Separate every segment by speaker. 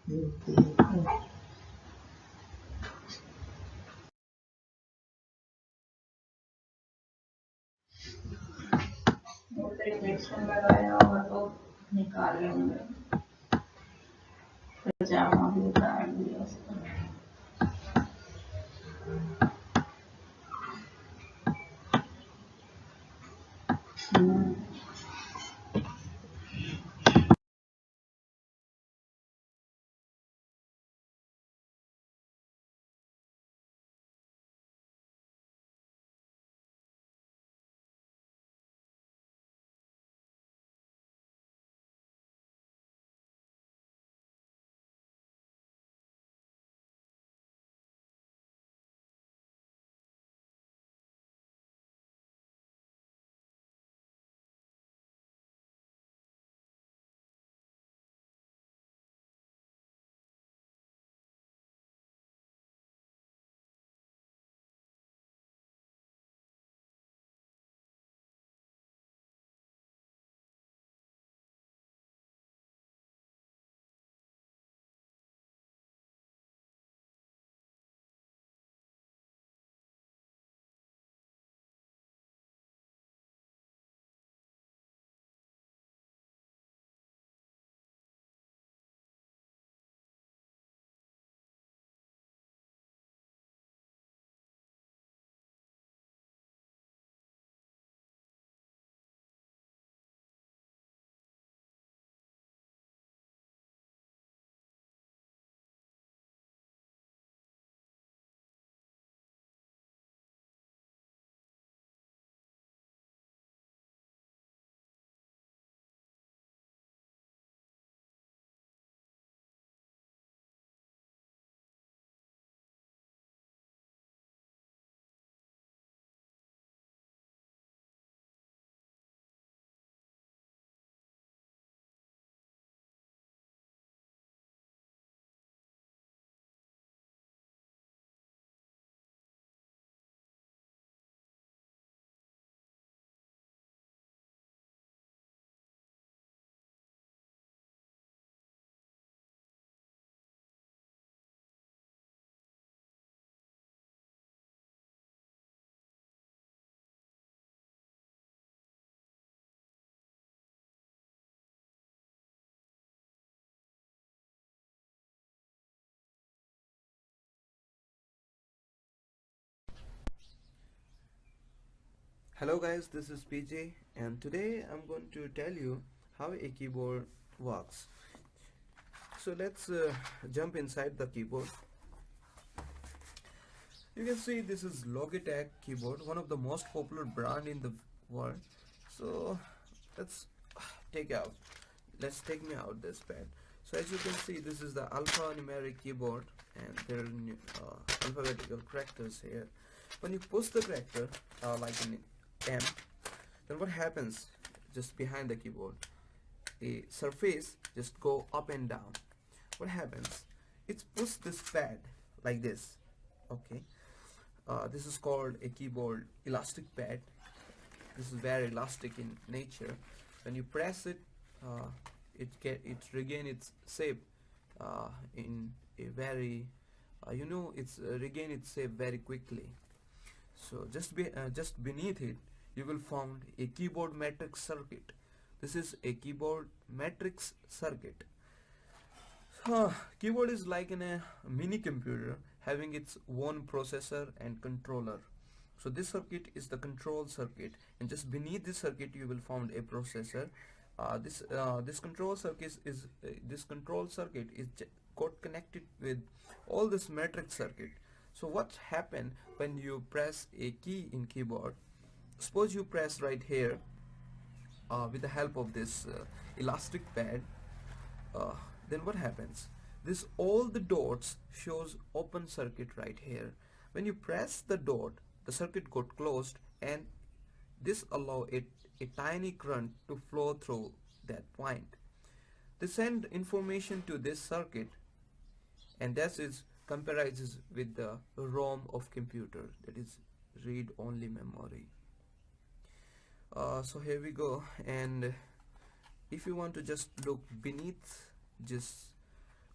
Speaker 1: Reflection लगाया होगा तो निकाल लेंगे। पजामा भी उतार दिया उसका।
Speaker 2: Hello guys, this is PJ and today I'm going to tell you how a keyboard works. So let's jump inside the keyboard. You can see this is Logitech keyboard, one of the most popular brand in the world. So let's take out, let's take me out this pad. So as you can see, this is the alphanumeric keyboard and there are alphabetical characters here. When you push the character like an M, then what happens just behind the keyboard? A surface just go up and down. What happens? It's push this pad like this. Okay, this is called a keyboard elastic pad. This is very elastic in nature. When you press it, it regain its shape in a very it's regain its shape very quickly. So just beneath it, you will find a keyboard matrix circuit. This is a keyboard matrix circuit. Keyboard is like in a mini computer having its own processor and controller. So this circuit is the control circuit, and just beneath this circuit you will find a processor. This control circuit is got connected with all this matrix circuit. So what happen when you press a key in keyboard? Suppose you press right here with the help of this elastic pad, uh, then what happens? This all the dots shows open circuit right here. When you press the dot, the circuit got closed, and this allow it a tiny current to flow through that point. They send information to this circuit, and that is compares with the ROM of computer, that is read only memory. So here we go, and if you want to just look beneath, just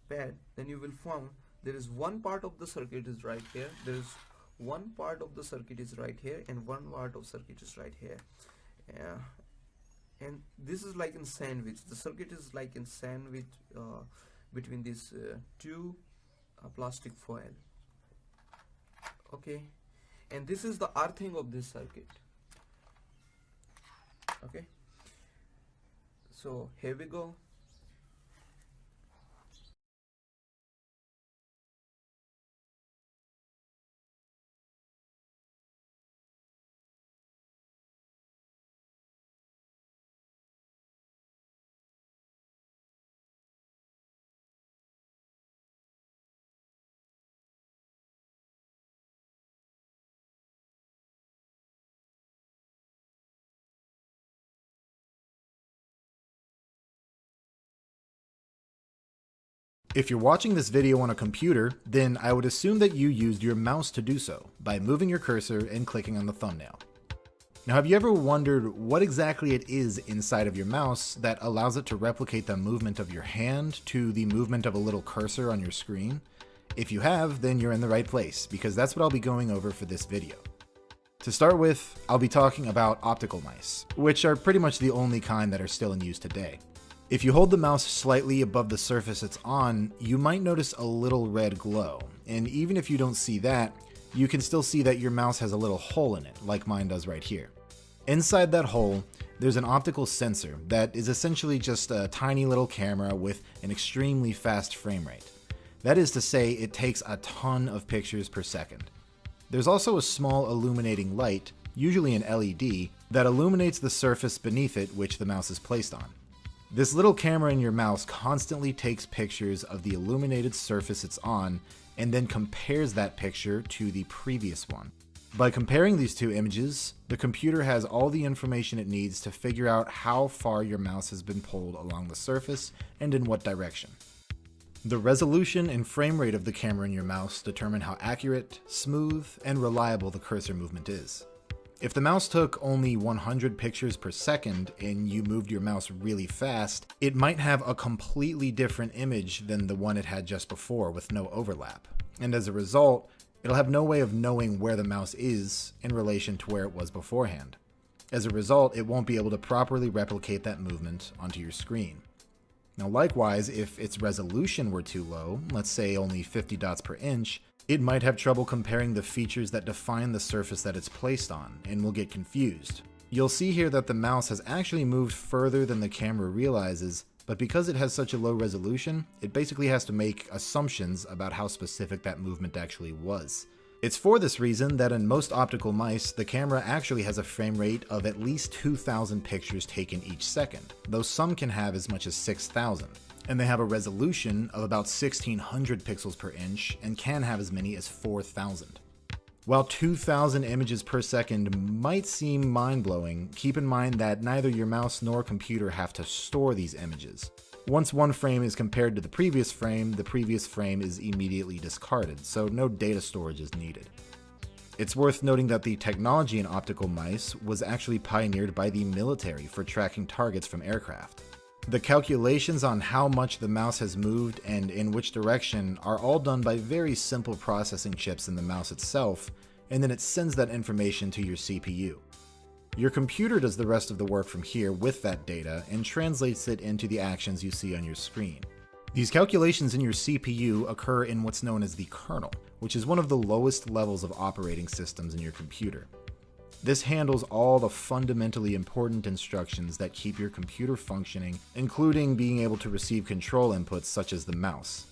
Speaker 2: pad, then you will find there is one part of the circuit is right here, there is one part of the circuit is right here, and one part of circuit is right here. And this is like in sandwich, the circuit is like in sandwich between these two plastic foil. Okay, and this is the earthing of this circuit. Okay, so here we go.
Speaker 3: If you're watching this video on a computer, then I would assume that you used your mouse to do so, by moving your cursor and clicking on the thumbnail. Now, have you ever wondered what exactly it is inside of your mouse that allows it to replicate the movement of your hand to the movement of a little cursor on your screen? If you have, then you're in the right place, because that's what I'll be going over for this video. To start with, I'll be talking about optical mice, which are pretty much the only kind that are still in use today. If you hold the mouse slightly above the surface it's on, you might notice a little red glow, and even if you don't see that, you can still see that your mouse has a little hole in it, like mine does right here. Inside that hole, there's an optical sensor that is essentially just a tiny little camera with an extremely fast frame rate. That is to say, it takes a ton of pictures per second. There's also a small illuminating light, usually an LED, that illuminates the surface beneath it which the mouse is placed on. This little camera in your mouse constantly takes pictures of the illuminated surface it's on and then compares that picture to the previous one. By comparing these two images, the computer has all the information it needs to figure out how far your mouse has been pulled along the surface and in what direction. The resolution and frame rate of the camera in your mouse determine how accurate, smooth, and reliable the cursor movement is. If the mouse took only 100 pictures per second and you moved your mouse really fast, it might have a completely different image than the one it had just before with no overlap. And as a result, it'll have no way of knowing where the mouse is in relation to where it was beforehand. As a result, it won't be able to properly replicate that movement onto your screen. Now likewise, if its resolution were too low, let's say only 50 dots per inch, it might have trouble comparing the features that define the surface that it's placed on, and will get confused. You'll see here that the mouse has actually moved further than the camera realizes, but because it has such a low resolution, it basically has to make assumptions about how specific that movement actually was. It's for this reason that in most optical mice, the camera actually has a frame rate of at least 2,000 pictures taken each second, though some can have as much as 6,000. And they have a resolution of about 1600 pixels per inch and can have as many as 4000. While 2000 images per second might seem mind-blowing, keep in mind that neither your mouse nor computer have to store these images. Once one frame is compared to the previous frame is immediately discarded, so no data storage is needed. It's worth noting that the technology in optical mice was actually pioneered by the military for tracking targets from aircraft. The calculations on how much the mouse has moved and in which direction are all done by very simple processing chips in the mouse itself, and then it sends that information to your CPU. Your computer does the rest of the work from here with that data and translates it into the actions you see on your screen. These calculations in your CPU occur in what's known as the kernel, which is one of the lowest levels of operating systems in your computer. This handles all the fundamentally important instructions that keep your computer functioning, including being able to receive control inputs such as the mouse.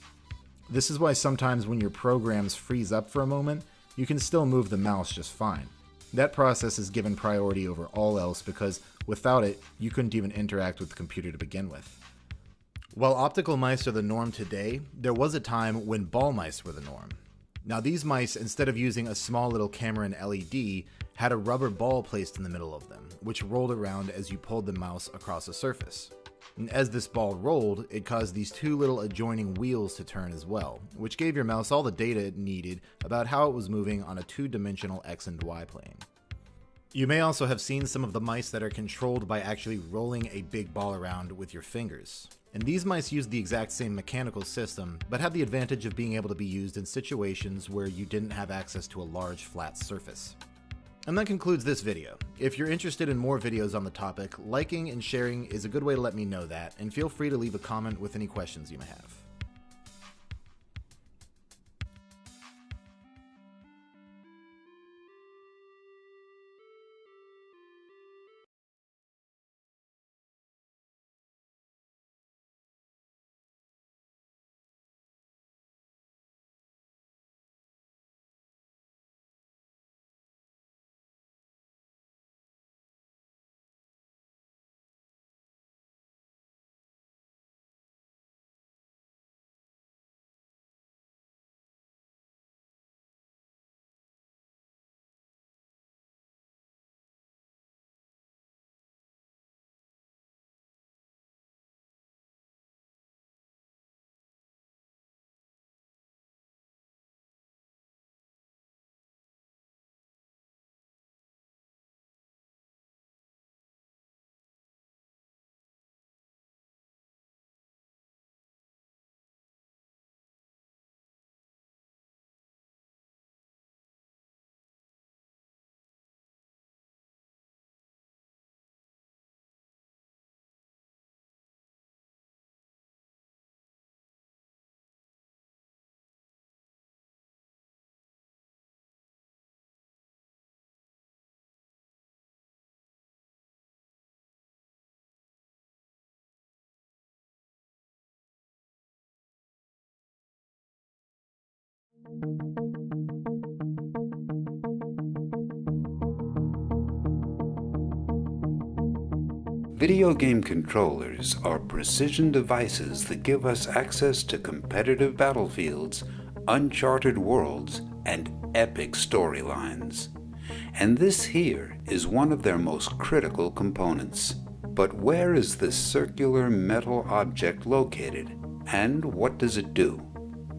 Speaker 3: This is why sometimes when your programs freeze up for a moment, you can still move the mouse just fine. That process is given priority over all else because without it, you couldn't even interact with the computer to begin with. While optical mice are the norm today, there was a time when ball mice were the norm. Now these mice, instead of using a small little camera and LED, had a rubber ball placed in the middle of them, which rolled around as you pulled the mouse across a surface. And as this ball rolled, it caused these two little adjoining wheels to turn as well, which gave your mouse all the data it needed about how it was moving on a two-dimensional X and Y plane. You may also have seen some of the mice that are controlled by actually rolling a big ball around with your fingers. And these mice use the exact same mechanical system, but have the advantage of being able to be used in situations where you didn't have access to a large flat surface. And that concludes this video. If you're interested in more videos on the topic, liking and sharing is a good way to let me know that, and feel free to leave a comment with any questions you may have.
Speaker 4: Video game controllers are precision devices that give us access to competitive battlefields, uncharted worlds, and epic storylines. And this here is one of their most critical components. But where is this circular metal object located, and what does it do?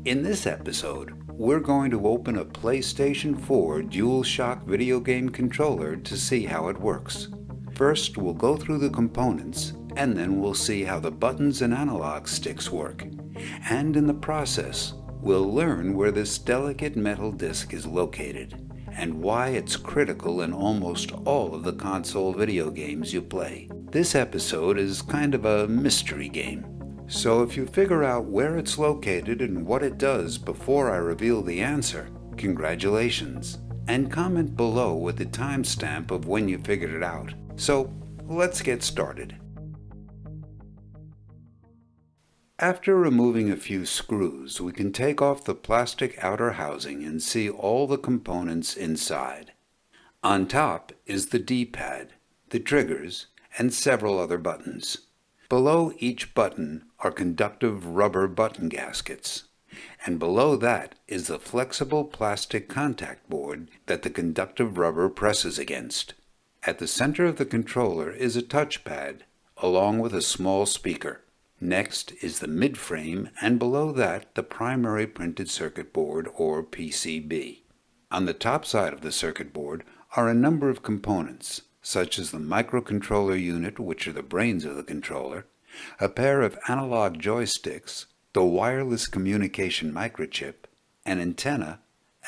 Speaker 4: In this episode, we're going to open a PlayStation 4 DualShock video game controller to see how it works. First, we'll go through the components, and then we'll see how the buttons and analog sticks work. And in the process, we'll learn where this delicate metal disc is located, and why it's critical in almost all of the console video games you play. This episode is kind of a mystery game. So if you figure out where it's located and what it does before I reveal the answer, congratulations. And comment below with the timestamp of when you figured it out. So let's get started. After removing a few screws, we can take off the plastic outer housing and see all the components inside. On top is the D-pad, the triggers, and several other buttons. Below each button are conductive rubber button gaskets, and below that is the flexible plastic contact board that the conductive rubber presses against. At the center of the controller is a touchpad, along with a small speaker. Next is the midframe, and below that the primary printed circuit board, or PCB. On the top side of the circuit board are a number of components, such as the microcontroller unit, which are the brains of the controller, a pair of analog joysticks, the wireless communication microchip, an antenna,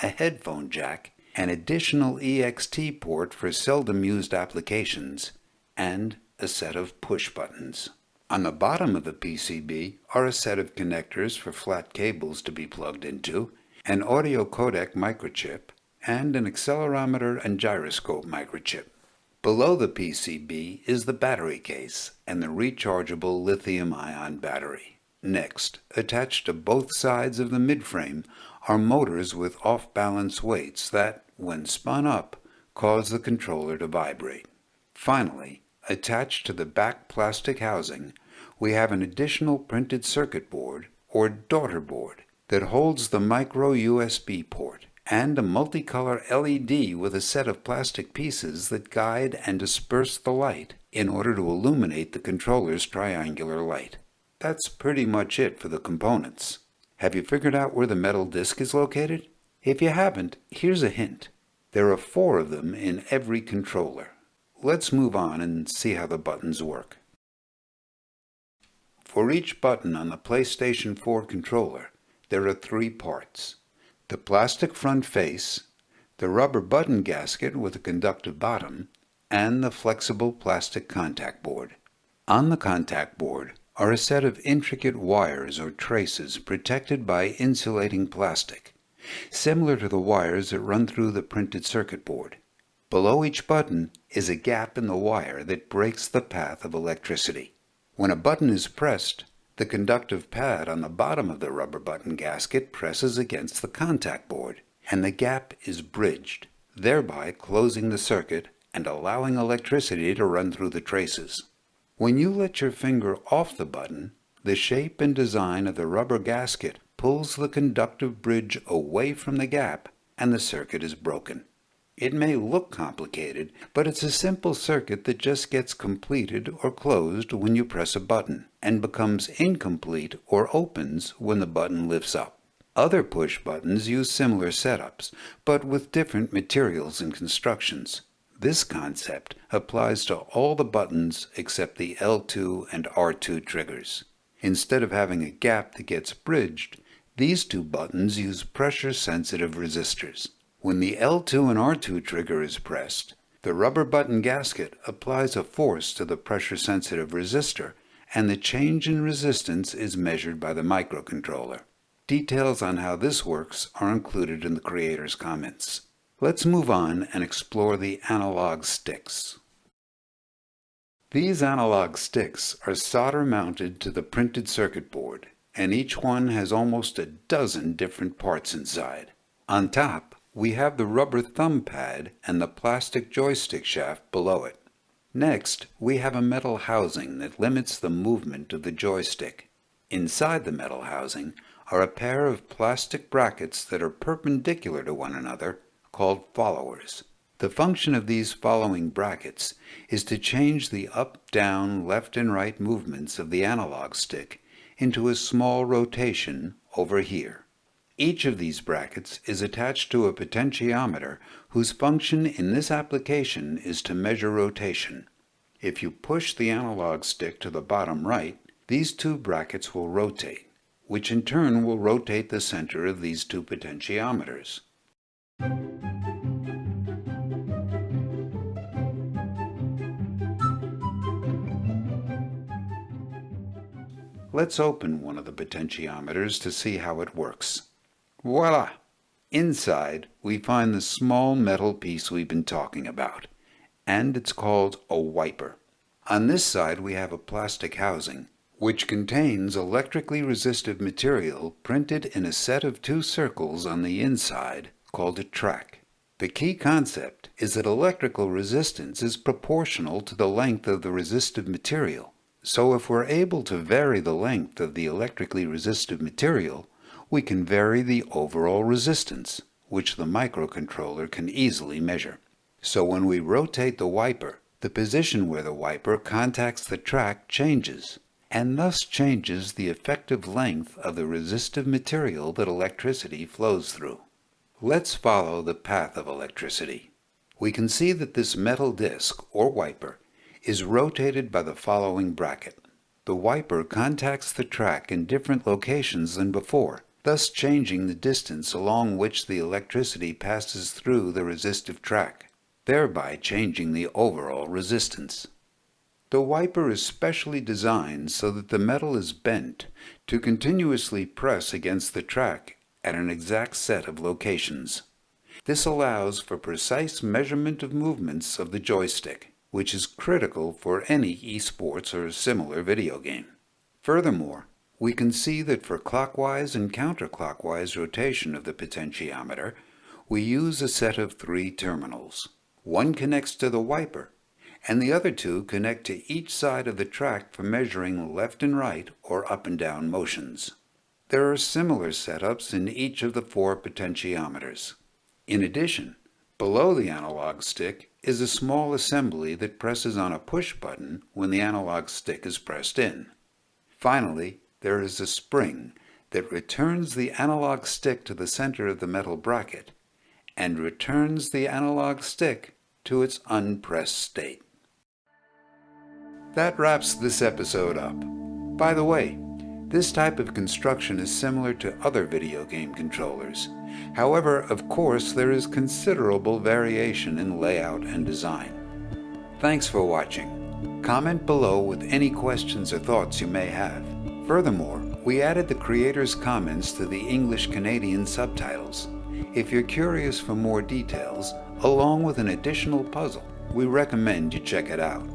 Speaker 4: a headphone jack, an additional EXT port for seldom used applications, and a set of push buttons. On the bottom of the PCB are a set of connectors for flat cables to be plugged into, an audio codec microchip, and an accelerometer and gyroscope microchip. Below the PCB is the battery case and the rechargeable lithium-ion battery. Next, attached to both sides of the midframe are motors with off-balance weights that, when spun up, cause the controller to vibrate. Finally, attached to the back plastic housing, we have an additional printed circuit board, or daughter board, that holds the micro USB port, and a multicolor LED with a set of plastic pieces that guide and disperse the light in order to illuminate the controller's triangular light. That's pretty much it for the components. Have you figured out where the metal disc is located? If you haven't, here's a hint. There are 4 of them in every controller. Let's move on and see how the buttons work. For each button on the PlayStation 4 controller, there are 3 parts: the plastic front face, the rubber button gasket with a conductive bottom, and the flexible plastic contact board. On the contact board are a set of intricate wires or traces protected by insulating plastic, similar to the wires that run through the printed circuit board. Below each button is a gap in the wire that breaks the path of electricity. When a button is pressed, the conductive pad on the bottom of the rubber button gasket presses against the contact board, and the gap is bridged, thereby closing the circuit and allowing electricity to run through the traces. When you let your finger off the button, the shape and design of the rubber gasket pulls the conductive bridge away from the gap, and the circuit is broken. It may look complicated, but it's a simple circuit that just gets completed or closed when you press a button, and becomes incomplete or opens when the button lifts up. Other push buttons use similar setups, but with different materials and constructions. This concept applies to all the buttons except the L2 and R2 triggers. Instead of having a gap that gets bridged, these 2 buttons use pressure-sensitive resistors. When the L2 and R2 trigger is pressed, the rubber button gasket applies a force to the pressure-sensitive resistor, and the change in resistance is measured by the microcontroller. Details on how this works are included in the creator's comments. Let's move on and explore the analog sticks. These analog sticks are solder mounted to the printed circuit board, and each one has almost a dozen different parts inside. On top, we have the rubber thumb pad and the plastic joystick shaft below it. Next, we have a metal housing that limits the movement of the joystick. Inside the metal housing are a pair of plastic brackets that are perpendicular to one another, called followers. The function of these following brackets is to change the up, down, left, and right movements of the analog stick into a small rotation over here. Each of these brackets is attached to a potentiometer whose function in this application is to measure rotation. If you push the analog stick to the bottom right, these 2 brackets will rotate, which in turn will rotate the center of these 2 potentiometers. Let's open one of the potentiometers to see how it works. Voila! Inside, we find the small metal piece we've been talking about, and it's called a wiper. On this side, we have a plastic housing, which contains electrically resistive material printed in a set of 2 circles on the inside called a track. The key concept is that electrical resistance is proportional to the length of the resistive material. So if we're able to vary the length of the electrically resistive material, we can vary the overall resistance, which the microcontroller can easily measure. So when we rotate the wiper, the position where the wiper contacts the track changes, and thus changes the effective length of the resistive material that electricity flows through. Let's follow the path of electricity. We can see that this metal disc, or wiper, is rotated by the following bracket. The wiper contacts the track in different locations than before, thus changing the distance along which the electricity passes through the resistive track, thereby changing the overall resistance. The wiper is specially designed so that the metal is bent to continuously press against the track at an exact set of locations. This allows for precise measurement of movements of the joystick, which is critical for any esports or similar video game. Furthermore, we can see that for clockwise and counterclockwise rotation of the potentiometer, we use a set of 3 terminals. One connects to the wiper, and the other 2 connect to each side of the track for measuring left and right or up and down motions. There are similar setups in each of the 4 potentiometers. In addition, below the analog stick is a small assembly that presses on a push button when the analog stick is pressed in. Finally, there is a spring that returns the analog stick to the center of the metal bracket, and returns the analog stick to its unpressed state. That wraps this episode up. By the way, this type of construction is similar to other video game controllers. However, of course, there is considerable variation in layout and design. Thanks for watching. Comment below with any questions or thoughts you may have. Furthermore, we added the creator's comments to the English-Canadian subtitles. If you're curious for more details, along with an additional puzzle, we recommend you check it out.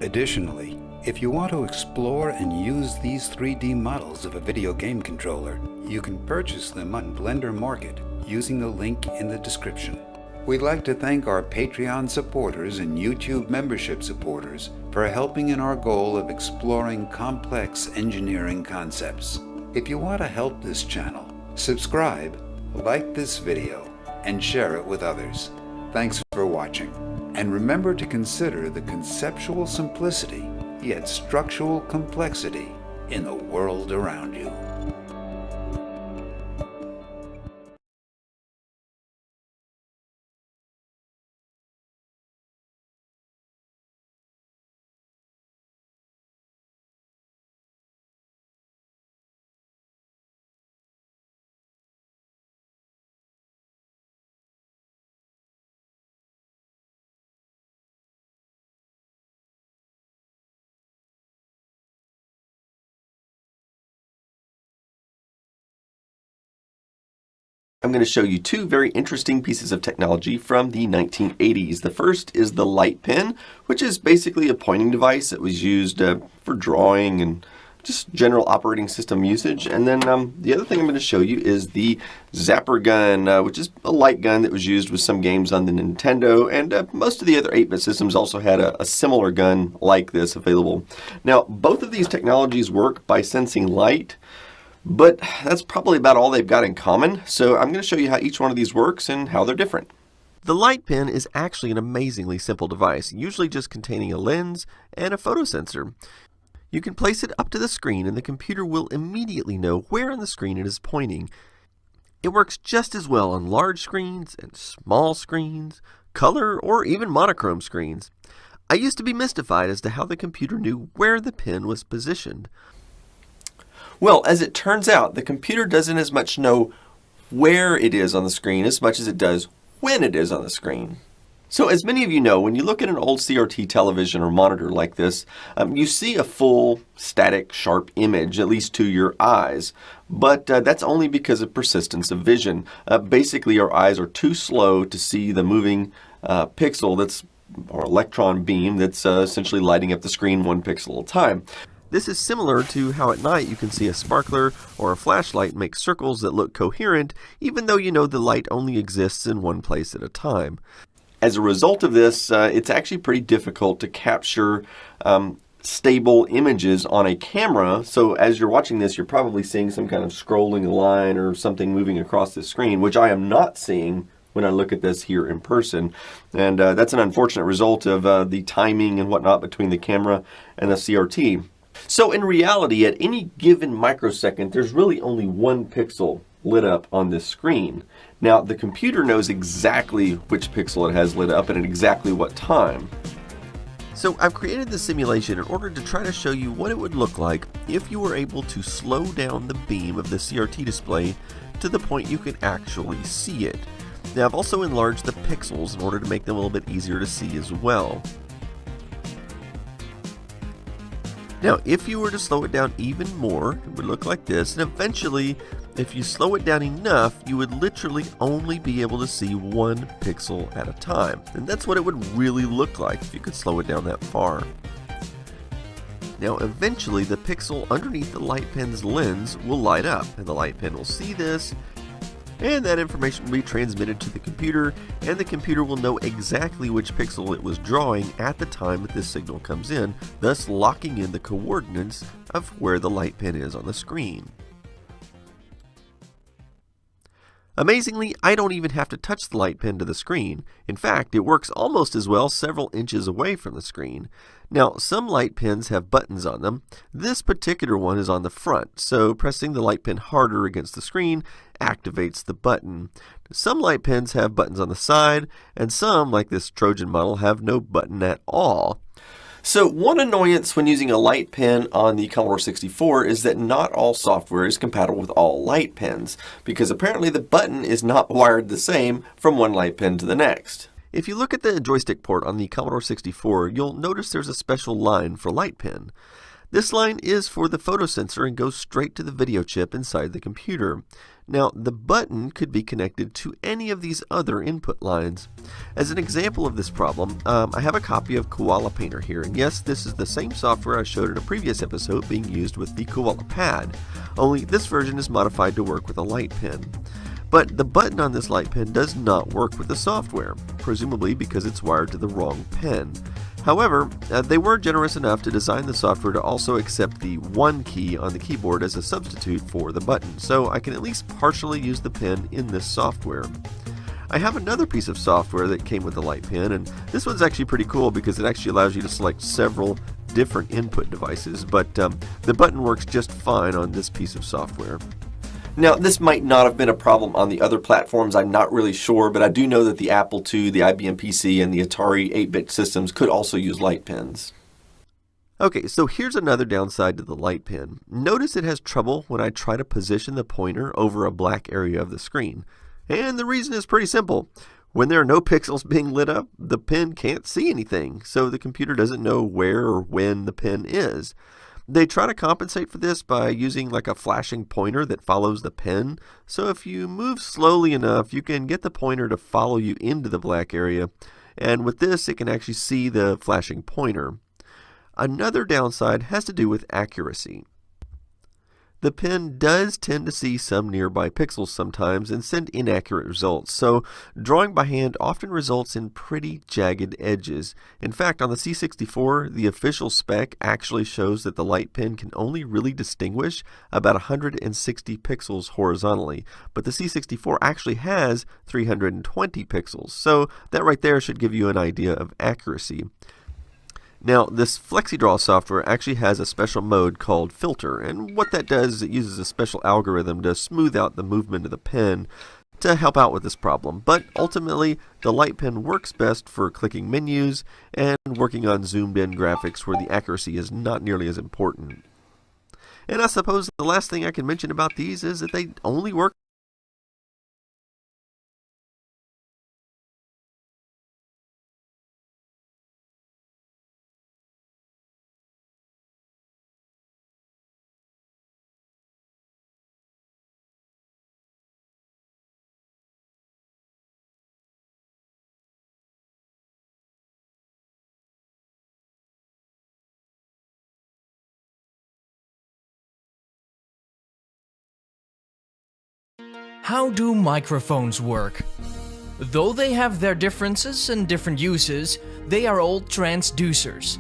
Speaker 4: Additionally, if you want to explore and use these 3D models of a video game controller, you can purchase them on Blender Market using the link in the description. We'd like to thank our Patreon supporters and YouTube membership supporters for helping in our goal of exploring complex engineering concepts. If you want to help this channel, subscribe, like this video, and share it with others. Thanks for watching, and remember to consider the conceptual simplicity yet structural complexity in the world around you.
Speaker 5: I'm going to show you two very interesting pieces of technology from the 1980s. The first is the light pen, which is basically a pointing device that was used for drawing and just general operating system usage. And then the other thing I'm going to show you is the Zapper gun, which is a light gun that was used with some games on the Nintendo, and most of the other 8-bit systems also had a similar gun like this available. Now, both of these technologies work by sensing light, but that's probably about all they've got in common. So I'm going to show you how each one of these works and how they're different. The light pen is actually an amazingly simple device, usually just containing a lens and a photosensor. You can place it up to the screen and the computer will immediately know where on the screen it is pointing. It works just as well on large screens and small screens, color or even monochrome screens. I used to be mystified as to how the computer knew where the pen was positioned. Well, as it turns out, the computer doesn't as much know where it is on the screen as much as it does when it is on the screen. So as many of you know, when you look at an old CRT television or monitor like this, you see a full, static, sharp image, at least to your eyes. But that's only because of persistence of vision. Basically, our eyes are too slow to see the moving pixel or electron beam that's essentially lighting up the screen one pixel at a time. This is similar to how at night you can see a sparkler or a flashlight make circles that look coherent, even though you know the light only exists in one place at a time. As a result of this, it's actually pretty difficult to capture stable images on a camera. So as you're watching this, you're probably seeing some kind of scrolling line or something moving across the screen, which I am not seeing when I look at this here in person. And that's an unfortunate result of the timing and whatnot between the camera and the CRT. So in reality, at any given microsecond, there's really only one pixel lit up on this screen. Now, the computer knows exactly which pixel it has lit up and at exactly what time. So I've created this simulation in order to try to show you what it would look like if you were able to slow down the beam of the CRT display to the point you can actually see it. Now, I've also enlarged the pixels in order to make them a little bit easier to see as well. Now, if you were to slow it down even more, it would look like this, and eventually, if you slow it down enough, you would literally only be able to see one pixel at a time. And that's what it would really look like if you could slow it down that far. Now, eventually, the pixel underneath the light pen's lens will light up, and the light pen will see this, and that information will be transmitted to the computer, and the computer will know exactly which pixel it was drawing at the time that this signal comes in, thus locking in the coordinates of where the light pen is on the screen. Amazingly, I don't even have to touch the light pen to the screen. In fact, it works almost as well several inches away from the screen. Now, some light pens have buttons on them. This particular one is on the front, so pressing the light pen harder against the screen activates the button. Some light pens have buttons on the side, and some, like this Trojan model, have no button at all. So one annoyance when using a light pen on the Commodore 64 is that not all software is compatible with all light pens, because apparently the button is not wired the same from one light pen to the next. If you look at the joystick port on the Commodore 64, you'll notice there's a special line for light pen. This line is for the photosensor and goes straight to the video chip inside the computer. Now, the button could be connected to any of these other input lines. As an example of this problem, I have a copy of Koala Painter here, and yes, this is the same software I showed in a previous episode being used with the Koala Pad, only this version is modified to work with a light pen. But the button on this light pen does not work with the software, presumably because it's wired to the wrong pen. However, they were generous enough to design the software to also accept the 1 key on the keyboard as a substitute for the button, so I can at least partially use the pen in this software. I have another piece of software that came with the light pen, and this one's actually pretty cool because it actually allows you to select several different input devices, but the button works just fine on this piece of software. Now, this might not have been a problem on the other platforms, I'm not really sure, but I do know that the Apple II, the IBM PC, and the Atari 8-bit systems could also use light pens. Okay, so here's another downside to the light pen. Notice it has trouble when I try to position the pointer over a black area of the screen. And the reason is pretty simple. When there are no pixels being lit up, the pen can't see anything, so the computer doesn't know where or when the pen is. They try to compensate for this by using like a flashing pointer that follows the pen, so if you move slowly enough, you can get the pointer to follow you into the black area, and with this it can actually see the flashing pointer. Another downside has to do with accuracy. The pen does tend to see some nearby pixels sometimes and send inaccurate results, so drawing by hand often results in pretty jagged edges. In fact, on the C64, the official spec actually shows that the light pen can only really distinguish about 160 pixels horizontally, but the C64 actually has 320 pixels, so that right there should give you an idea of accuracy. Now, this FlexiDraw software actually has a special mode called Filter, and what that does is it uses a special algorithm to smooth out the movement of the pen to help out with this problem. But ultimately, the light pen works best for clicking menus and working on zoomed-in graphics where the accuracy is not nearly as important. And I suppose the last thing I can mention about these is that they only work
Speaker 6: How do microphones work? Though they have their differences and different uses, they are all transducers,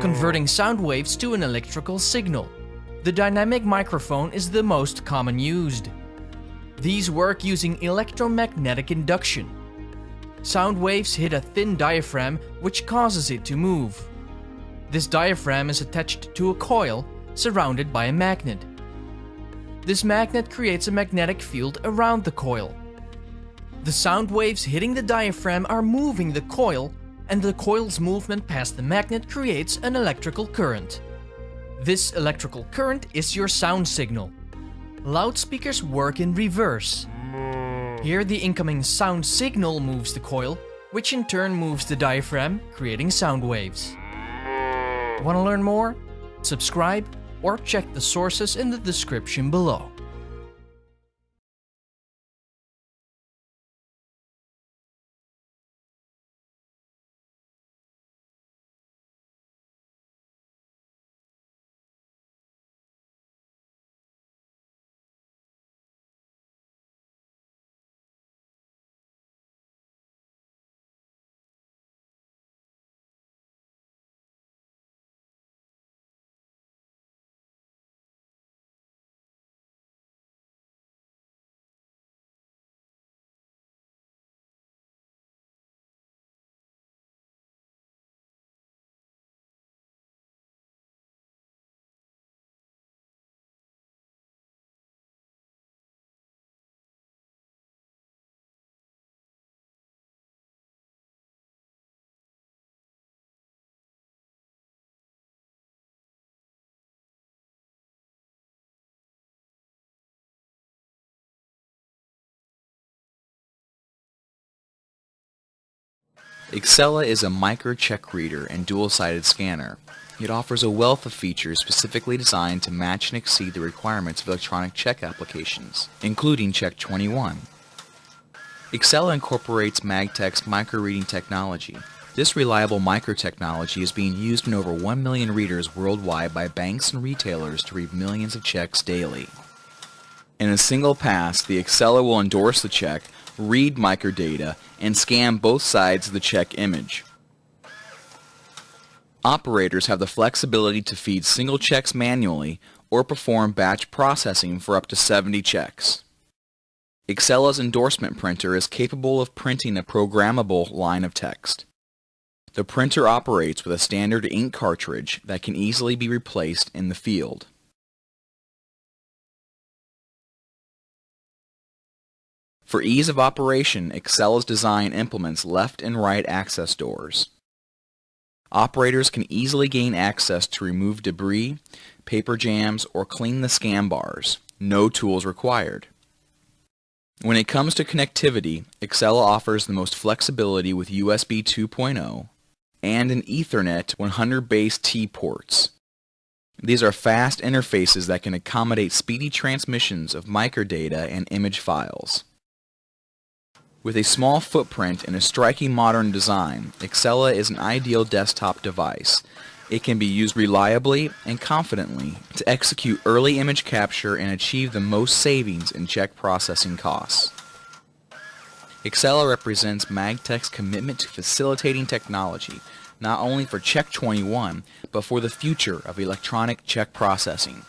Speaker 6: converting sound waves to an electrical signal. The dynamic microphone is the most common used. These work using electromagnetic induction. Sound waves hit a thin diaphragm which causes it to move. This diaphragm is attached to a coil surrounded by a magnet. This magnet creates a magnetic field around the coil. The sound waves hitting the diaphragm are moving the coil, and the coil's movement past the magnet creates an electrical current. This electrical current is your sound signal. Loudspeakers work in reverse. Here the incoming sound signal moves the coil, which in turn moves the diaphragm, creating sound waves. Want to learn more? Subscribe or check the sources in the description below.
Speaker 7: Excella is a micro-check reader and dual-sided scanner. It offers a wealth of features specifically designed to match and exceed the requirements of electronic check applications, including Check 21. Excella incorporates Magtech's micro-reading technology. This reliable microtechnology is being used in over 1 million readers worldwide by banks and retailers to read millions of checks daily. In a single pass, the Excella will endorse the check, read microdata, and scan both sides of the check image. Operators have the flexibility to feed single checks manually or perform batch processing for up to 70 checks. Excella's endorsement printer is capable of printing a programmable line of text. The printer operates with a standard ink cartridge that can easily be replaced in the field. For ease of operation, Excella's design implements left and right access doors. Operators can easily gain access to remove debris, paper jams, or clean the scan bars. No tools required. When it comes to connectivity, Excella offers the most flexibility with USB 2.0 and an Ethernet 100 base T ports. These are fast interfaces that can accommodate speedy transmissions of microdata and image files. With a small footprint and a striking modern design, Excella is an ideal desktop device. It can be used reliably and confidently to execute early image capture and achieve the most savings in check processing costs. Excella represents Magtech's commitment to facilitating technology, not only for Check 21, but for the future of electronic check processing.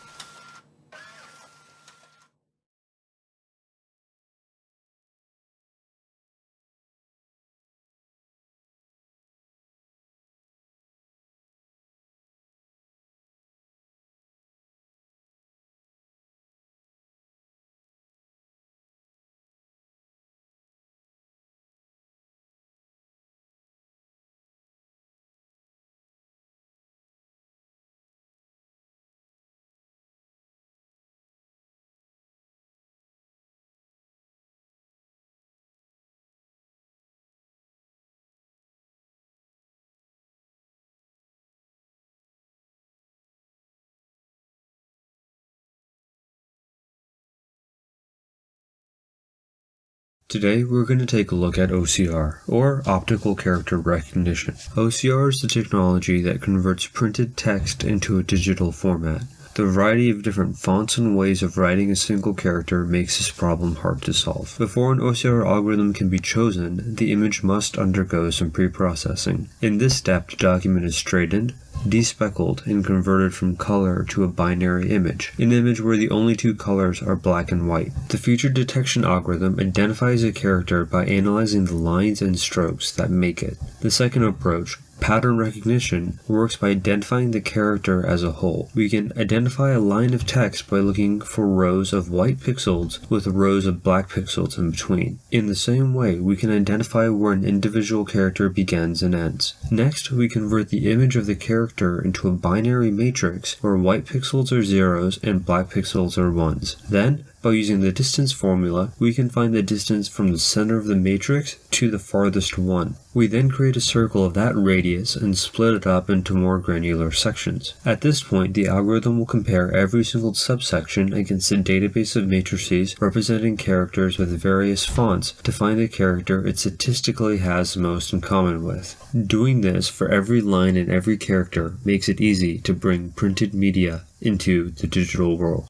Speaker 8: Today we're going to take a look at OCR, or Optical Character Recognition. OCR is the technology that converts printed text into a digital format. The variety of different fonts and ways of writing a single character makes this problem hard to solve. Before an OCR algorithm can be chosen, the image must undergo some pre-processing. In this step, the document is straightened, despeckled, and converted from color to a binary image, an image where the only two colors are black and white. The feature detection algorithm identifies a character by analyzing the lines and strokes that make it. The second approach, pattern recognition, works by identifying the character as a whole. We can identify a line of text by looking for rows of white pixels with rows of black pixels in between. In the same way, we can identify where an individual character begins and ends. Next, we convert the image of the character into a binary matrix where white pixels are zeros and black pixels are ones. Then, by using the distance formula, we can find the distance from the center of the matrix to the farthest one. We then create a circle of that radius and split it up into more granular sections. At this point, the algorithm will compare every single subsection against a database of matrices representing characters with various fonts to find the character it statistically has the most in common with. Doing this for every line and every character makes it easy to bring printed media into the digital world.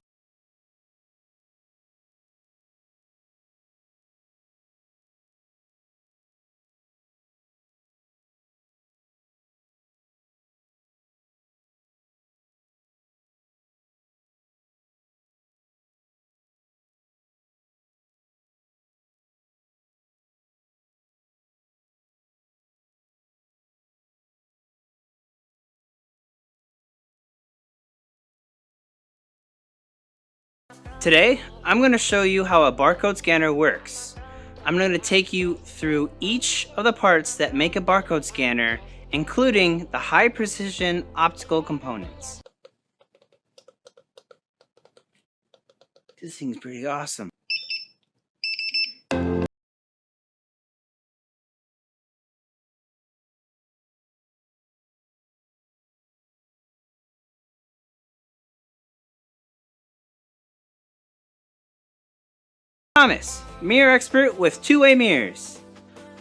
Speaker 9: Today, I'm going to show you how a barcode scanner works. I'm going to take you through each of the parts that make a barcode scanner, including the high precision optical components. This thing's pretty awesome. Thomas, mirror expert with two-way mirrors.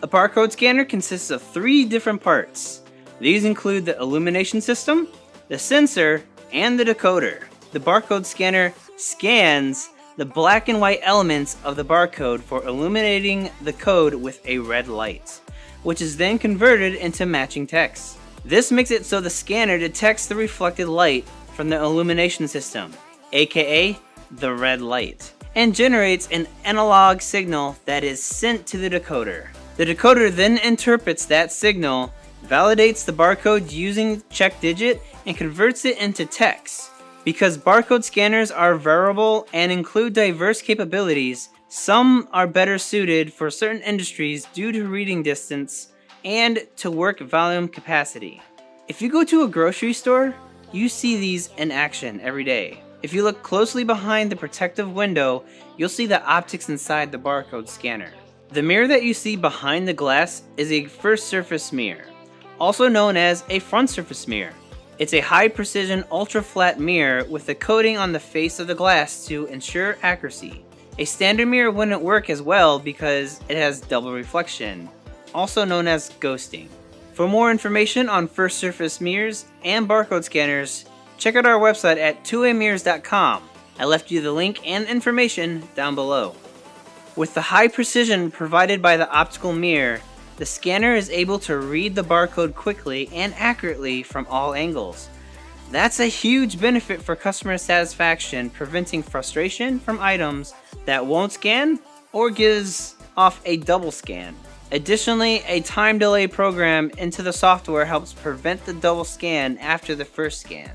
Speaker 9: A barcode scanner consists of 3 different parts. These include the illumination system, the sensor, and the decoder. The barcode scanner scans the black and white elements of the barcode for illuminating the code with a red light, which is then converted into matching text. This makes it so the scanner detects the reflected light from the illumination system, aka the red light, and generates an analog signal that is sent to the decoder. The decoder then interprets that signal, validates the barcode using check digit, and converts it into text. Because barcode scanners are variable and include diverse capabilities, some are better suited for certain industries due to reading distance and to work volume capacity. If you go to a grocery store, you see these in action every day. If you look closely behind the protective window, you'll see the optics inside the barcode scanner. The mirror that you see behind the glass is a first surface mirror, also known as a front surface mirror. It's a high-precision, ultra-flat mirror with a coating on the face of the glass to ensure accuracy. A standard mirror wouldn't work as well because it has double reflection, also known as ghosting. For more information on first surface mirrors and barcode scanners, check out our website at twowaymirrors.com. I left you the link and information down below. With the high precision provided by the optical mirror, the scanner is able to read the barcode quickly and accurately from all angles. That's a huge benefit for customer satisfaction, preventing frustration from items that won't scan or gives off a double scan. Additionally, a time delay program into the software helps prevent the double scan after the first scan.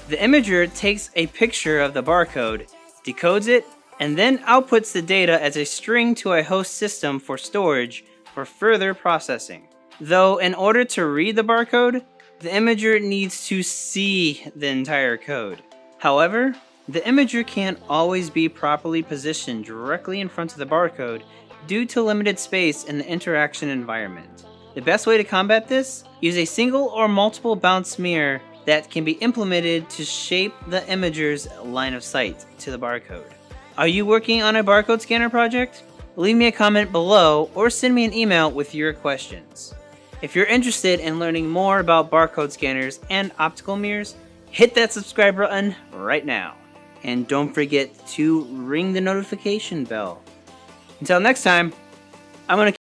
Speaker 9: The imager takes a picture of the barcode, decodes it, and then outputs the data as a string to a host system for storage for further processing. Though in order to read the barcode, the imager needs to see the entire code. However, the imager can't always be properly positioned directly in front of the barcode due to limited space in the interaction environment. The best way to combat this? Use a single or multiple bounce mirror that can be implemented to shape the imager's line of sight to the barcode. Are you working on a barcode scanner project? Leave me a comment below or send me an email with your questions. If you're interested in learning more about barcode scanners and optical mirrors, hit that subscribe button right now. And don't forget to ring the notification bell. Until next time, I'm going to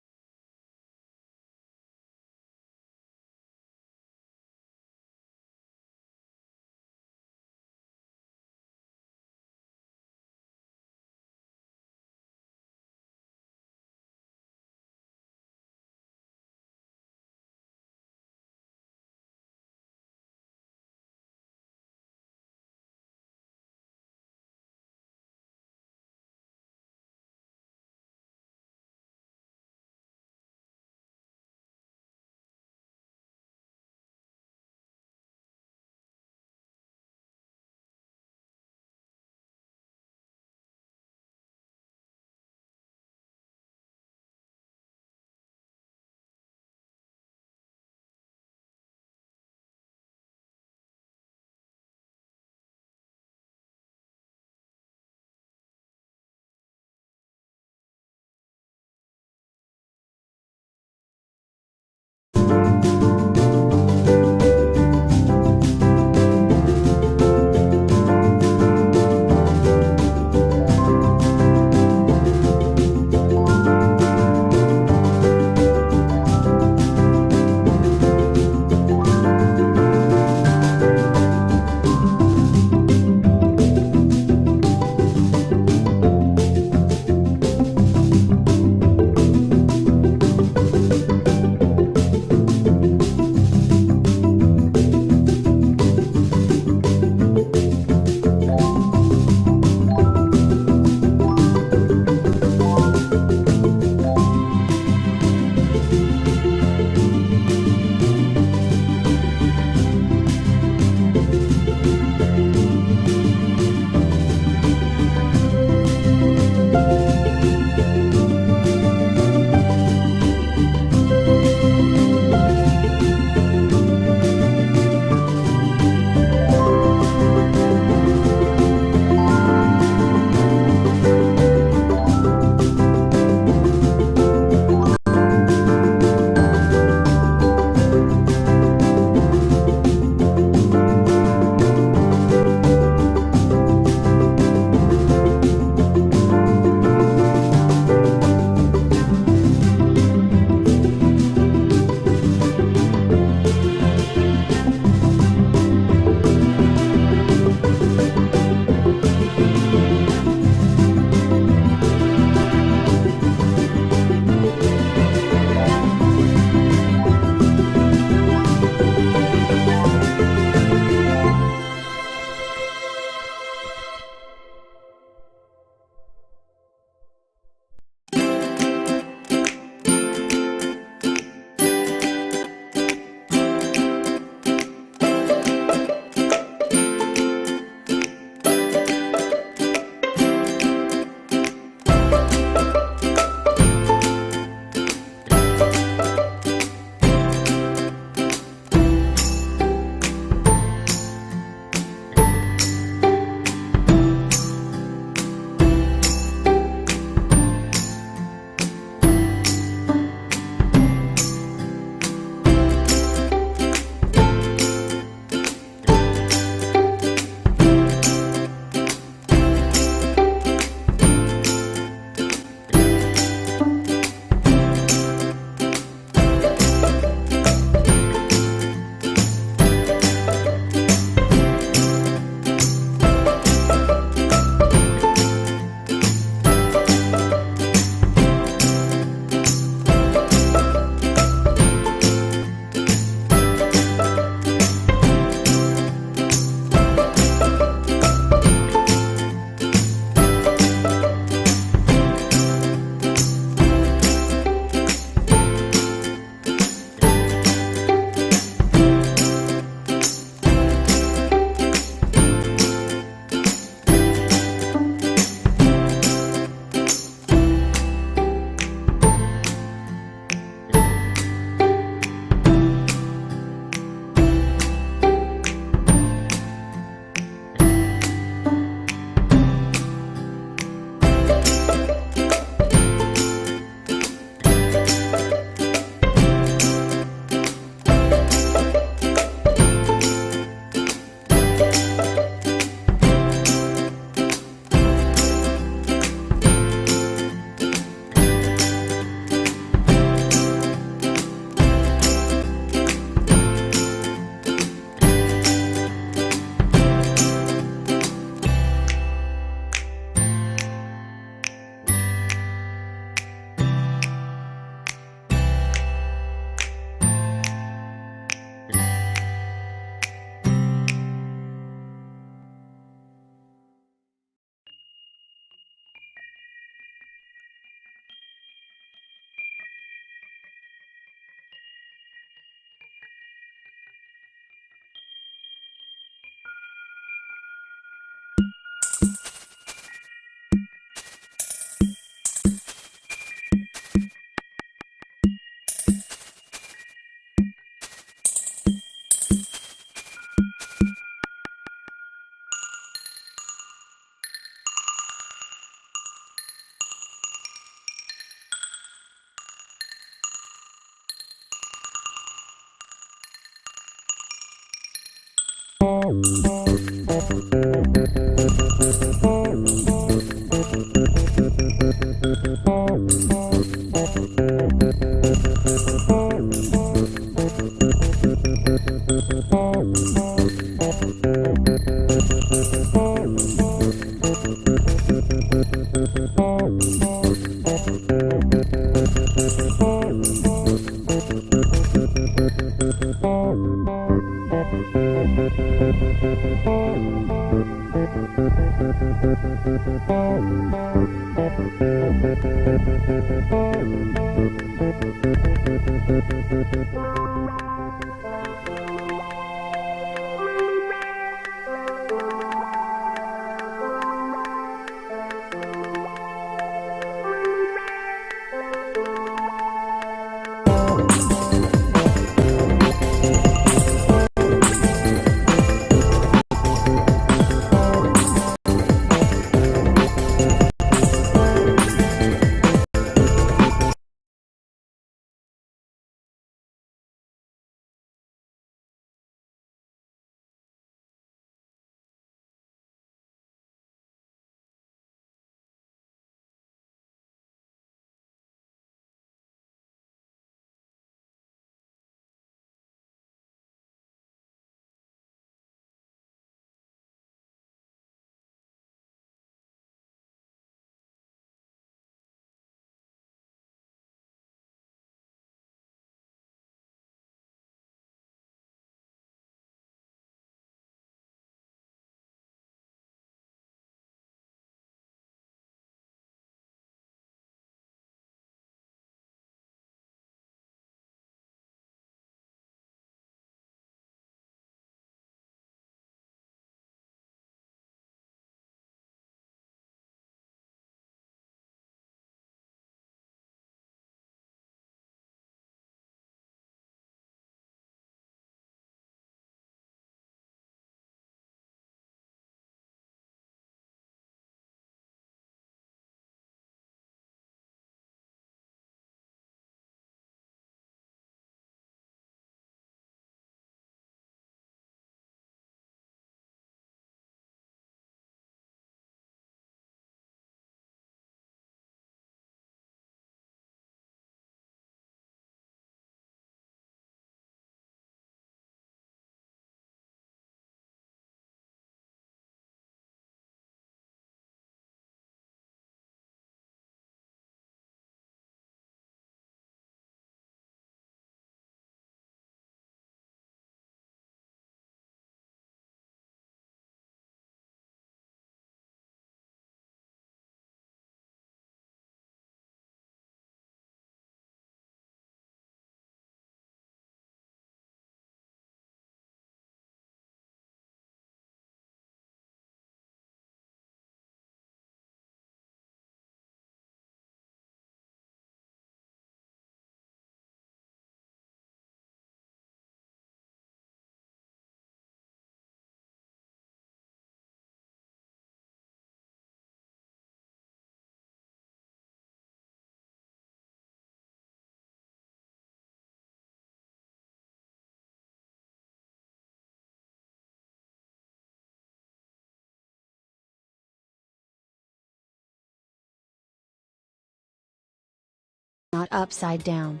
Speaker 10: Not upside down.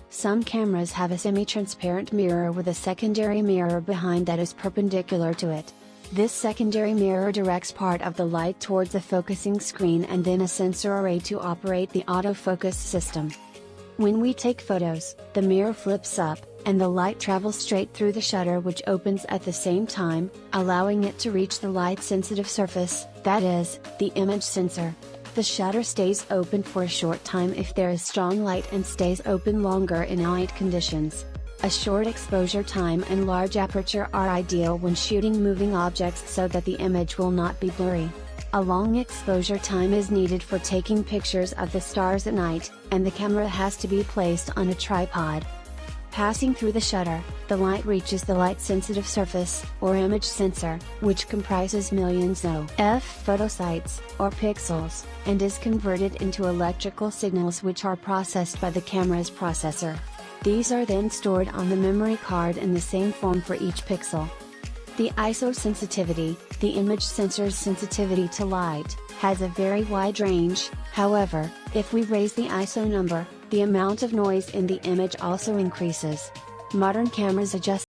Speaker 10: Some cameras have a semi-transparent mirror with a secondary mirror behind that is perpendicular to it. This secondary mirror directs part of the light towards the focusing screen and then a sensor array to operate the autofocus system. When we take photos, the mirror flips up, and the light travels straight through the shutter, which opens at the same time, allowing it to reach the light-sensitive surface, that is, the image sensor. The shutter stays open for a short time if there is strong light and stays open longer in light conditions. A short exposure time and large aperture are ideal when shooting moving objects so that the image will not be blurry. A long exposure time is needed for taking pictures of the stars at night, and the camera has to be placed on a tripod. Passing through the shutter, the light reaches the light-sensitive surface, or image sensor, which comprises millions of photosites, or pixels, and is converted into electrical signals which are processed by the camera's processor. These are then stored on the memory card in the same form for each pixel. The ISO sensitivity, the image sensor's sensitivity to light, has a very wide range. However, if we raise the ISO number, the amount of noise in the image also increases. Modern cameras adjust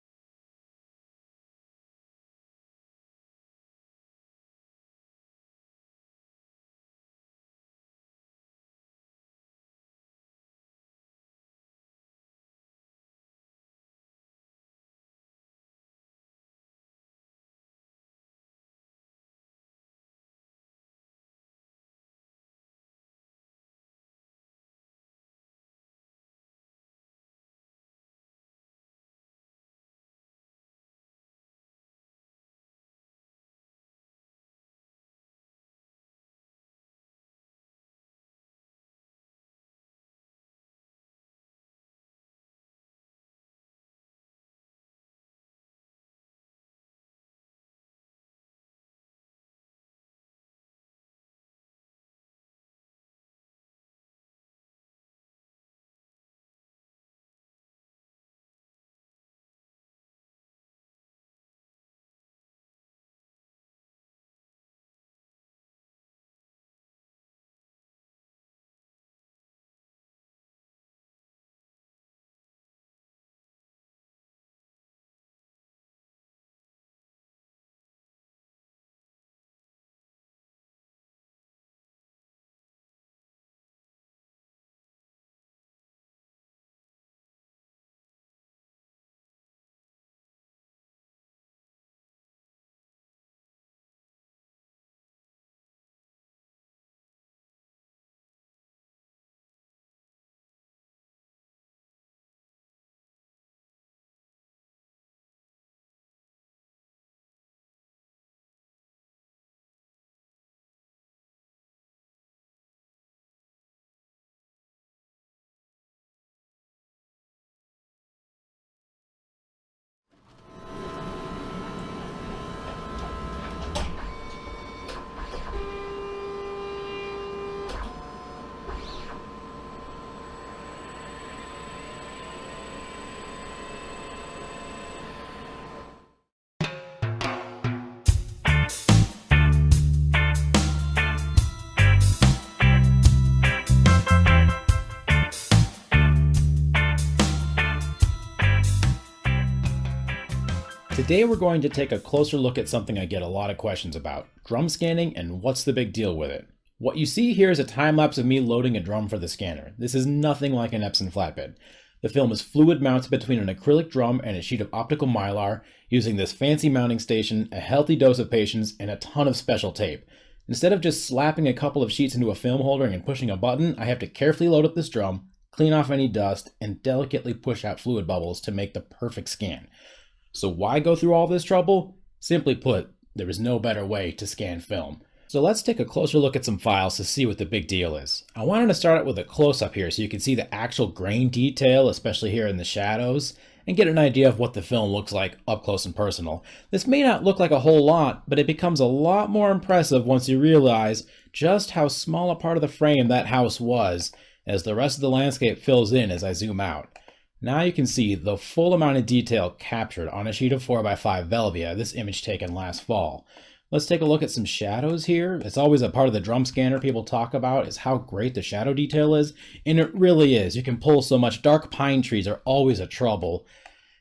Speaker 11: Today we're going to take a closer look at something I get a lot of questions about, drum scanning and what's the big deal with it. What you see here is a time lapse of me loading a drum for the scanner. This is nothing like an Epson flatbed. The film is fluid mounted between an acrylic drum and a sheet of optical mylar using this fancy mounting station, a healthy dose of patience, and a ton of special tape. Instead of just slapping a couple of sheets into a film holder and pushing a button, I have to carefully load up this drum, clean off any dust, and delicately push out fluid bubbles to make the perfect scan. So why go through all this trouble? Simply put, there is no better way to scan film. So let's take a closer look at some files to see what the big deal is. I wanted to start out with a close-up here so you can see the actual grain detail, especially here in the shadows, and get an idea of what the film looks like up close and personal. This may not look like a whole lot, but it becomes a lot more impressive once you realize just how small a part of the frame that house was as the rest of the landscape fills in as I zoom out. Now you can see the full amount of detail captured on a sheet of 4x5 Velvia, this image taken last fall. Let's take a look at some shadows here. It's always a part of the drum scanner people talk about is how great the shadow detail is, and it really is. You can pull so much. Dark pine trees are always a trouble,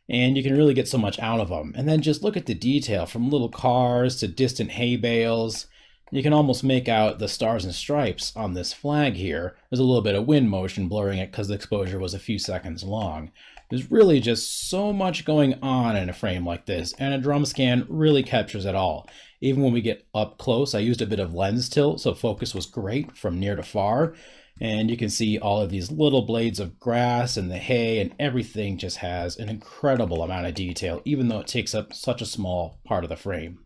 Speaker 11: and you can really get so much out of them. And then just look at the detail from little cars to distant hay bales. You can almost make out the stars and stripes on this flag here. There's a little bit of wind motion blurring it because the exposure was a few seconds long. There's really just so much going on in a frame like this, and a drum scan really captures it all. Even when we get up close, I used a bit of lens tilt, so focus was great from near to far. And you can see all of these little blades of grass and the hay, and everything just has an incredible amount of detail, even though it takes up such a small part of the frame.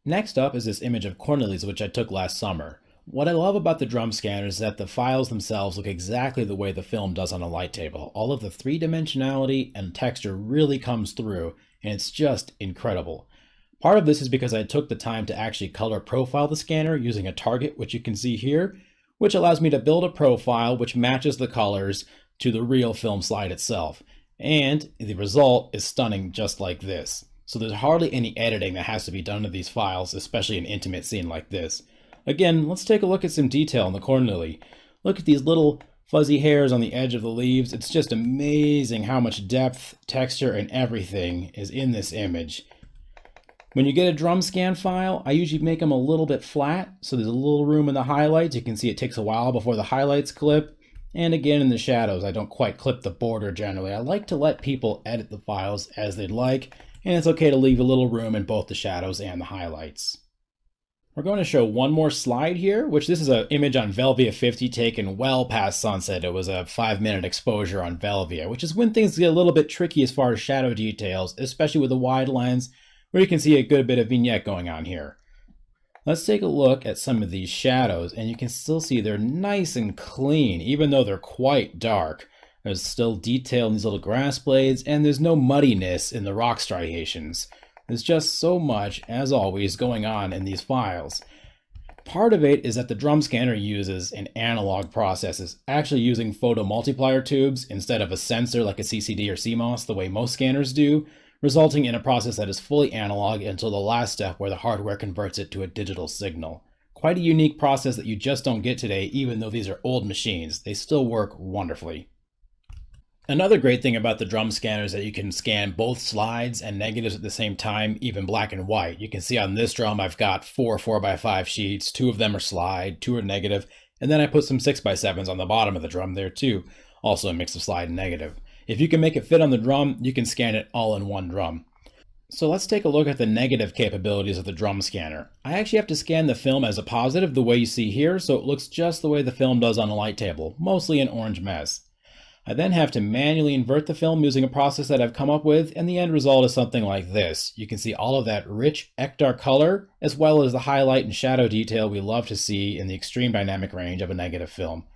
Speaker 11: Next up is this image of cornelius, which I took last summer. What I love about the drum scanner is that the files themselves look exactly the way the film does on a light table. All of the three-dimensionality and texture really comes through, and it's just incredible. Part of this is because I took the time to actually color profile the scanner using a target, which you can see here, which allows me to build a profile which matches the colors to the real film slide itself. And the result is stunning, just like this. So there's hardly any editing that has to be done to these files, especially an intimate scene like this. Again, let's take a look at some detail in the corn lily. Look at these little fuzzy hairs on the edge of the leaves. It's just amazing how much depth, texture, and everything is in this image. When you get a drum scan file, I usually make them a little bit flat, so there's a little room in the highlights. You can see it takes a while before the highlights clip. And again, in the shadows, I don't quite clip the border generally. I like to let people edit the files as they'd like, and it's okay to leave a little room in both the shadows and the highlights. We're going to show one more slide here, which this is an image on Velvia 50 taken well past sunset. It was a 5-minute exposure on Velvia, which is when things get a little bit tricky as far as shadow details, especially with a wide lens, where you can see a good bit of vignette going on here. Let's take a look at some of these shadows, and you can still see they're nice and clean, even though they're quite dark. There's still detail in these little grass blades, and there's no muddiness in the rock striations. There's just so much, as always, going on in these files. Part of it is that the drum scanner uses an analog process, it's actually using photo multiplier tubes instead of a sensor like a CCD or CMOS the way most scanners do, resulting in a process that is fully analog until the last step where the hardware converts it to a digital signal. Quite a unique process that you just don't get today, even though these are old machines. They still work wonderfully. Another great thing about the drum scanner is that you can scan both slides and negatives at the same time, even black and white. You can see on this drum I've got 4 4x5 sheets, 2 of them are slide, 2 are negative, and then I put some 6x7s on the bottom of the drum there too, also a mix of slide and negative. If you can make it fit on the drum, you can scan it all in one drum. So let's take a look at the negative capabilities of the drum scanner. I actually have to scan the film as a positive the way you see here, so it looks just the way the film does on a light table, mostly an orange mess. I then have to manually invert the film using a process that I've come up with, and the end result is something like this. You can see all of that rich Ektar color, as well as the highlight and shadow detail we love to see in the extreme dynamic range of a negative film.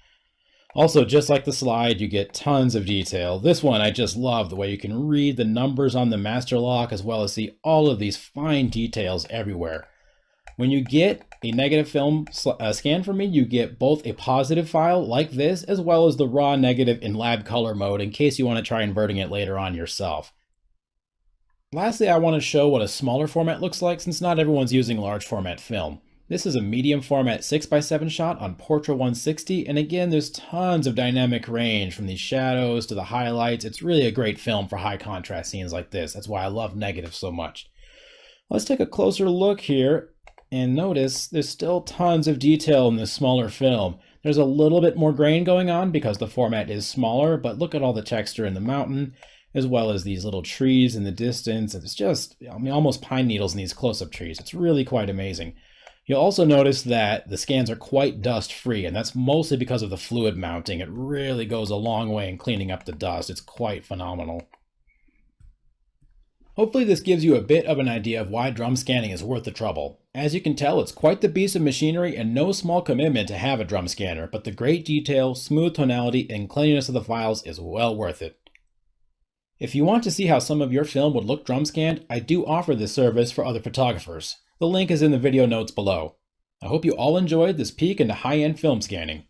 Speaker 11: Also, just like the slide, you get tons of detail. This one I just love, the way you can read the numbers on the master lock, as well as see all of these fine details everywhere. When you get a negative film scan from me, you get both a positive file like this, as well as the raw negative in lab color mode in case you want to try inverting it later on yourself. Lastly, I want to show what a smaller format looks like since not everyone's using large format film. This is a medium format 6x7 shot on Portra 160, and again, there's tons of dynamic range from these shadows to the highlights. It's really a great film for high contrast scenes like this. That's why I love negative so much. Let's take a closer look here. And notice there's still tons of detail in this smaller film. There's a little bit more grain going on because the format is smaller, but look at all the texture in the mountain, as well as these little trees in the distance. It's just, almost pine needles in these close-up trees. It's really quite amazing. You'll also notice that the scans are quite dust-free, and that's mostly because of the fluid mounting. It really goes a long way in cleaning up the dust. It's quite phenomenal. Hopefully this gives you a bit of an idea of why drum scanning is worth the trouble. As you can tell, it's quite the piece of machinery and no small commitment to have a drum scanner, but the great detail, smooth tonality, and cleanliness of the files is well worth it. If you want to see how some of your film would look drum scanned, I do offer this service for other photographers. The link is in the video notes below. I hope you all enjoyed this peek into high-end film scanning.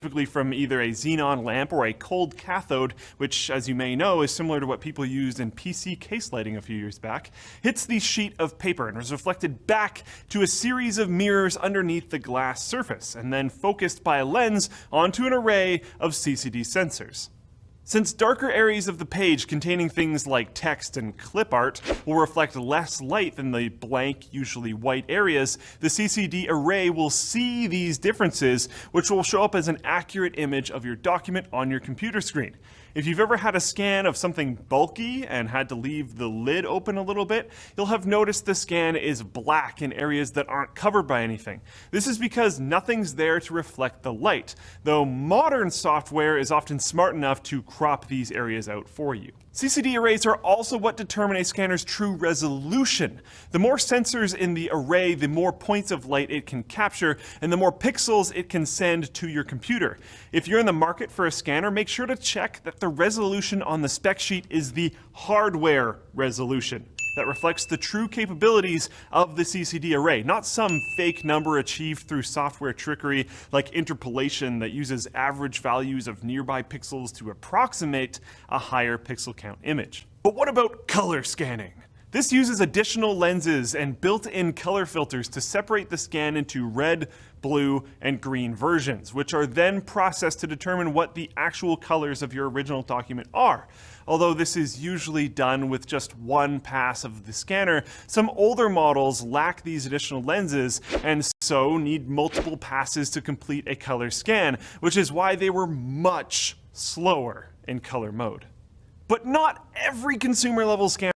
Speaker 12: typically from either a xenon lamp or a cold cathode, which, as you may know, is similar to what people used in PC case lighting a few years back, hits the sheet of paper and is reflected back to a series of mirrors underneath the glass surface, and then focused by a lens onto an array of CCD sensors. Since darker areas of the page containing things like text and clip art will reflect less light than the blank, usually white areas, the CCD array will see these differences, which will show up as an accurate image of your document on your computer screen. If you've ever had a scan of something bulky and had to leave the lid open a little bit, you'll have noticed the scan is black in areas that aren't covered by anything. This is because nothing's there to reflect the light, though modern software is often smart enough to crop these areas out for you. CCD arrays are also what determine a scanner's true resolution. The more sensors in the array, the more points of light it can capture, and the more pixels it can send to your computer. If you're in the market for a scanner, make sure to check that the resolution on the spec sheet is the hardware resolution that reflects the true capabilities of the CCD array, not some fake number achieved through software trickery like interpolation that uses average values of nearby pixels to approximate a higher pixel count image. But what about color scanning? This uses additional lenses and built-in color filters to separate the scan into red, blue, and green versions, which are then processed to determine what the actual colors of your original document are. Although this is usually done with just one pass of the scanner, some older models lack these additional lenses and so need multiple passes to complete a color scan, which is why they were much slower in color mode. But not every consumer level scanner